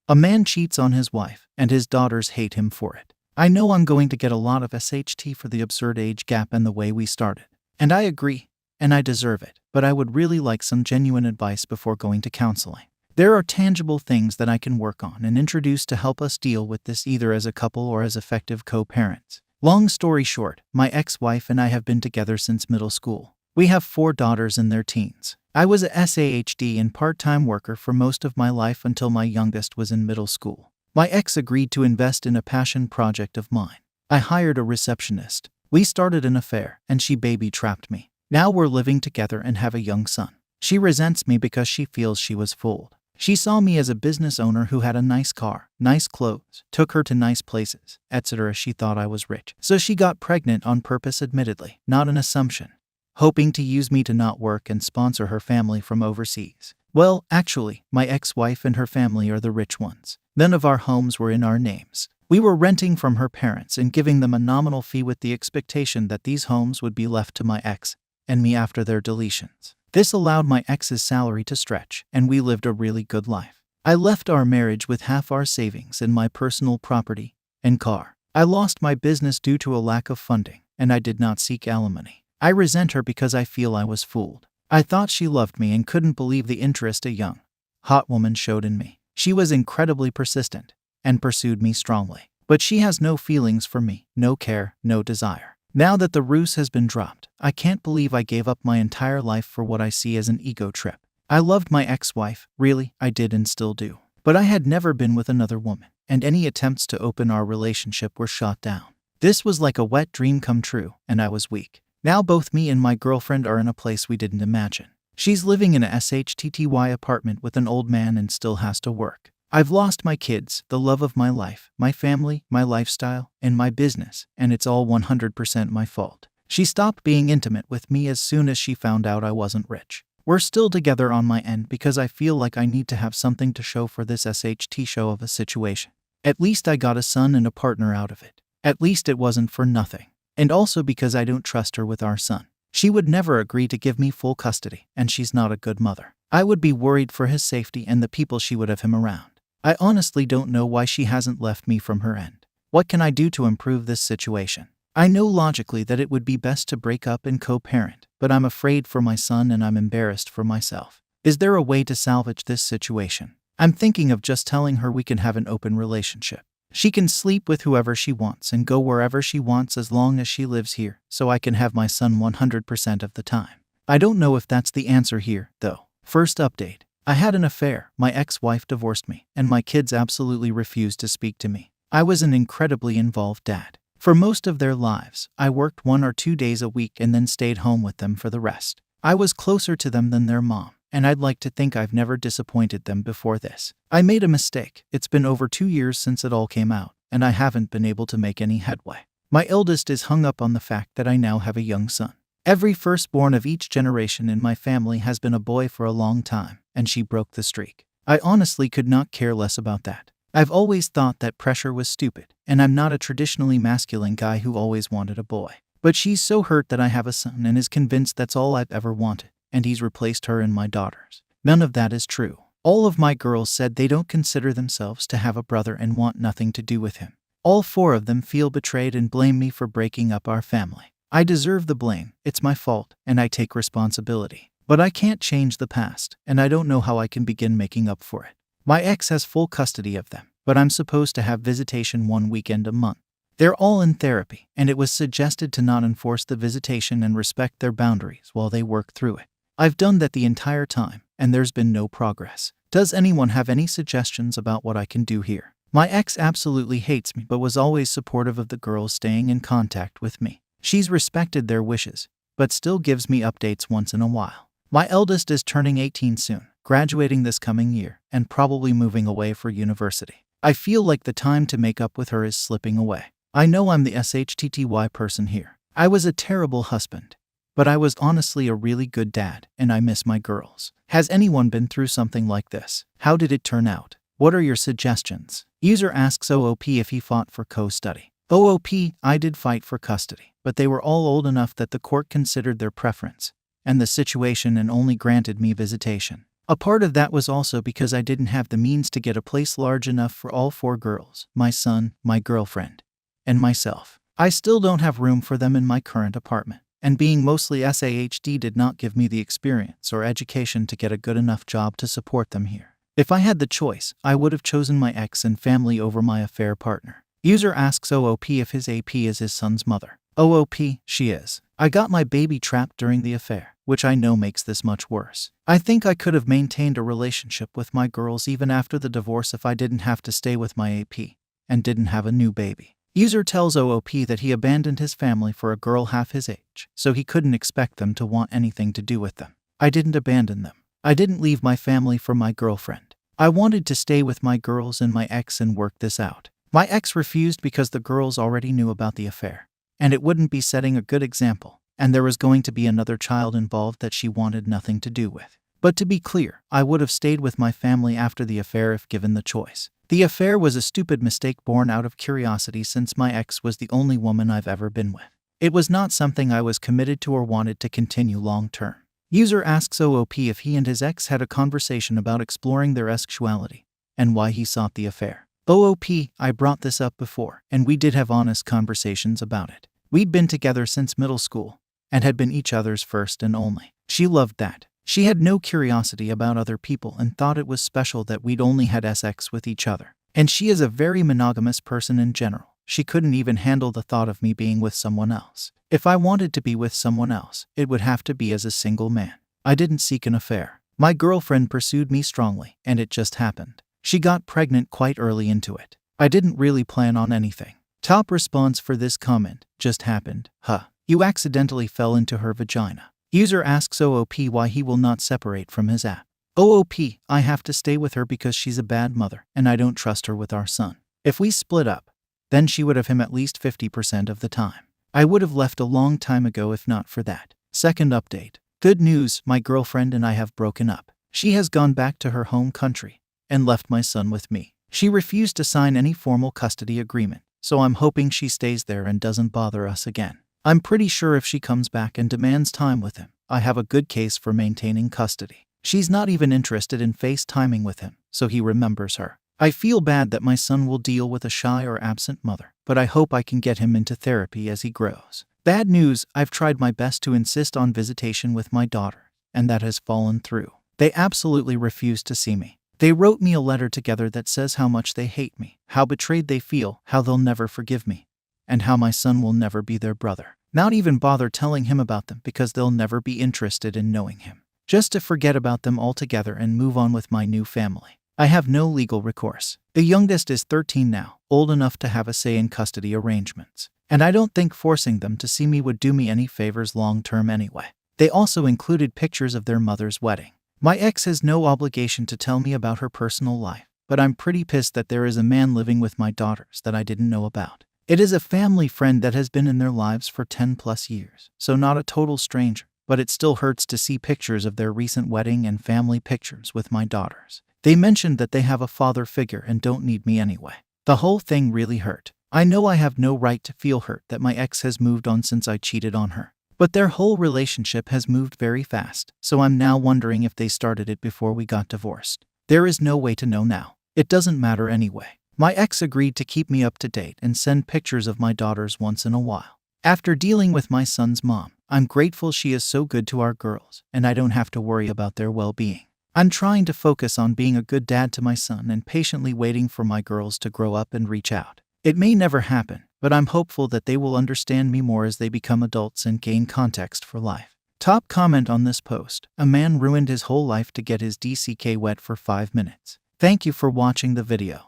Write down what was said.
A man cheats on his wife, and his daughters hate him for it. I know I'm going to get a lot of SHT for the absurd age gap and the way we started. And I agree, and I deserve it, but I would really like some genuine advice before going to counseling. There are tangible things that I can work on and introduce to help us deal with this either as a couple or as effective co-parents. Long story short, my ex-wife and I have been together since middle school. We have 4 daughters in their teens. I was a SAHD and part-time worker for most of my life until my youngest was in middle school. My ex agreed to invest in a passion project of mine. I hired a receptionist. We started an affair, and she baby-trapped me. Now we're living together and have a young son. She resents me because she feels she was fooled. She saw me as a business owner who had a nice car, nice clothes, took her to nice places, etc. She thought I was rich. So she got pregnant on purpose, admittedly, not an assumption, hoping to use me to not work and sponsor her family from overseas. Well, actually, my ex-wife and her family are the rich ones. None of our homes were in our names. We were renting from her parents and giving them a nominal fee with the expectation that these homes would be left to my ex and me after their deletions. This allowed my ex's salary to stretch, and we lived a really good life. I left our marriage with half our savings and my personal property and car. I lost my business due to a lack of funding, and I did not seek alimony. I resent her because I feel I was fooled. I thought she loved me and couldn't believe the interest a young, hot woman showed in me. She was incredibly persistent and pursued me strongly. But she has no feelings for me, no care, no desire. Now that the ruse has been dropped, I can't believe I gave up my entire life for what I see as an ego trip. I loved my ex-wife, really, I did and still do. But I had never been with another woman, and any attempts to open our relationship were shot down. This was like a wet dream come true, and I was weak. Now both me and my girlfriend are in a place we didn't imagine. She's living in a SHTTY apartment with an old man and still has to work. I've lost my kids, the love of my life, my family, my lifestyle, and my business, and it's all 100% my fault. She stopped being intimate with me as soon as she found out I wasn't rich. We're still together on my end because I feel like I need to have something to show for this SHT show of a situation. At least I got a son and a partner out of it. At least it wasn't for nothing. And also because I don't trust her with our son. She would never agree to give me full custody, and she's not a good mother. I would be worried for his safety and the people she would have him around. I honestly don't know why she hasn't left me from her end. What can I do to improve this situation? I know logically that it would be best to break up and co-parent, but I'm afraid for my son and I'm embarrassed for myself. Is there a way to salvage this situation? I'm thinking of just telling her we can have an open relationship. She can sleep with whoever she wants and go wherever she wants as long as she lives here, so I can have my son 100% of the time. I don't know if that's the answer here, though. First update. I had an affair, my ex-wife divorced me, and my kids absolutely refused to speak to me. I was an incredibly involved dad. For most of their lives, I worked 1 or 2 days a week and then stayed home with them for the rest. I was closer to them than their mom, and I'd like to think I've never disappointed them before this. I made a mistake. It's been over 2 years since it all came out, and I haven't been able to make any headway. My eldest is hung up on the fact that I now have a young son. Every firstborn of each generation in my family has been a boy for a long time, and she broke the streak. I honestly could not care less about that. I've always thought that pressure was stupid, and I'm not a traditionally masculine guy who always wanted a boy. But she's so hurt that I have a son and is convinced that's all I've ever wanted, and he's replaced her and my daughters. None of that is true. All of my girls said they don't consider themselves to have a brother and want nothing to do with him. All 4 of them feel betrayed and blame me for breaking up our family. I deserve the blame, it's my fault, and I take responsibility. But I can't change the past, and I don't know how I can begin making up for it. My ex has full custody of them, but I'm supposed to have visitation 1 weekend a month. They're all in therapy, and it was suggested to not enforce the visitation and respect their boundaries while they work through it. I've done that the entire time, and there's been no progress. Does anyone have any suggestions about what I can do here? My ex absolutely hates me but was always supportive of the girls staying in contact with me. She's respected their wishes, but still gives me updates once in a while. My eldest is turning 18 soon, graduating this coming year, and probably moving away for university. I feel like the time to make up with her is slipping away. I know I'm the SHTTY person here. I was a terrible husband, but I was honestly a really good dad, and I miss my girls. Has anyone been through something like this? How did it turn out? What are your suggestions? User asks OOP if he fought for co-study. OOP, I did fight for custody, but they were all old enough that the court considered their preference and the situation and only granted me visitation. A part of that was also because I didn't have the means to get a place large enough for all 4 girls, my son, my girlfriend, and myself. I still don't have room for them in my current apartment, and being mostly SAHD did not give me the experience or education to get a good enough job to support them here. If I had the choice, I would have chosen my ex and family over my affair partner. User asks OOP if his AP is his son's mother. OOP, she is. I got my baby trapped during the affair, which I know makes this much worse. I think I could have maintained a relationship with my girls even after the divorce if I didn't have to stay with my AP and didn't have a new baby. User tells OOP that he abandoned his family for a girl half his age, so he couldn't expect them to want anything to do with them. I didn't abandon them. I didn't leave my family for my girlfriend. I wanted to stay with my girls and my ex and work this out. My ex refused because the girls already knew about the affair, and it wouldn't be setting a good example, and there was going to be another child involved that she wanted nothing to do with. But to be clear, I would have stayed with my family after the affair if given the choice. The affair was a stupid mistake born out of curiosity since my ex was the only woman I've ever been with. It was not something I was committed to or wanted to continue long term. User asks OOP if he and his ex had a conversation about exploring their sexuality and why he sought the affair. OOP, I brought this up before, and we did have honest conversations about it. We'd been together since middle school and had been each other's first and only. She loved that. She had no curiosity about other people and thought it was special that we'd only had sex with each other. And she is a very monogamous person in general. She couldn't even handle the thought of me being with someone else. If I wanted to be with someone else, it would have to be as a single man. I didn't seek an affair. My girlfriend pursued me strongly, and it just happened. She got pregnant quite early into it. I didn't really plan on anything. Top response for this comment: just happened, huh? You accidentally fell into her vagina. User asks OOP why he will not separate from his app. OOP, I have to stay with her because she's a bad mother, and I don't trust her with our son. If we split up, then she would have him at least 50% of the time. I would have left a long time ago if not for that. Second update. Good news, my girlfriend and I have broken up. She has gone back to her home country and left my son with me. She refused to sign any formal custody agreement, so I'm hoping she stays there and doesn't bother us again. I'm pretty sure if she comes back and demands time with him, I have a good case for maintaining custody. She's not even interested in FaceTiming with him, so he remembers her. I feel bad that my son will deal with a shy or absent mother, but I hope I can get him into therapy as he grows. Bad news, I've tried my best to insist on visitation with my daughter, and that has fallen through. They absolutely refuse to see me. They wrote me a letter together that says how much they hate me, how betrayed they feel, how they'll never forgive me, and how my son will never be their brother. Not even bother telling him about them because they'll never be interested in knowing him. Just to forget about them altogether and move on with my new family. I have no legal recourse. The youngest is 13 now, old enough to have a say in custody arrangements. And I don't think forcing them to see me would do me any favors long term anyway. They also included pictures of their mother's wedding. My ex has no obligation to tell me about her personal life, but I'm pretty pissed that there is a man living with my daughters that I didn't know about. It is a family friend that has been in their lives for 10 plus years, so not a total stranger, but it still hurts to see pictures of their recent wedding and family pictures with my daughters. They mentioned that they have a father figure and don't need me anyway. The whole thing really hurt. I know I have no right to feel hurt that my ex has moved on since I cheated on her, but their whole relationship has moved very fast, so I'm now wondering if they started it before we got divorced. There is no way to know now. It doesn't matter anyway. My ex agreed to keep me up to date and send pictures of my daughters once in a while. After dealing with my son's mom, I'm grateful she is so good to our girls, and I don't have to worry about their well-being. I'm trying to focus on being a good dad to my son and patiently waiting for my girls to grow up and reach out. It may never happen, but I'm hopeful that they will understand me more as they become adults and gain context for life. Top comment on this post: a man ruined his whole life to get his DCK wet for 5 minutes. Thank you for watching the video.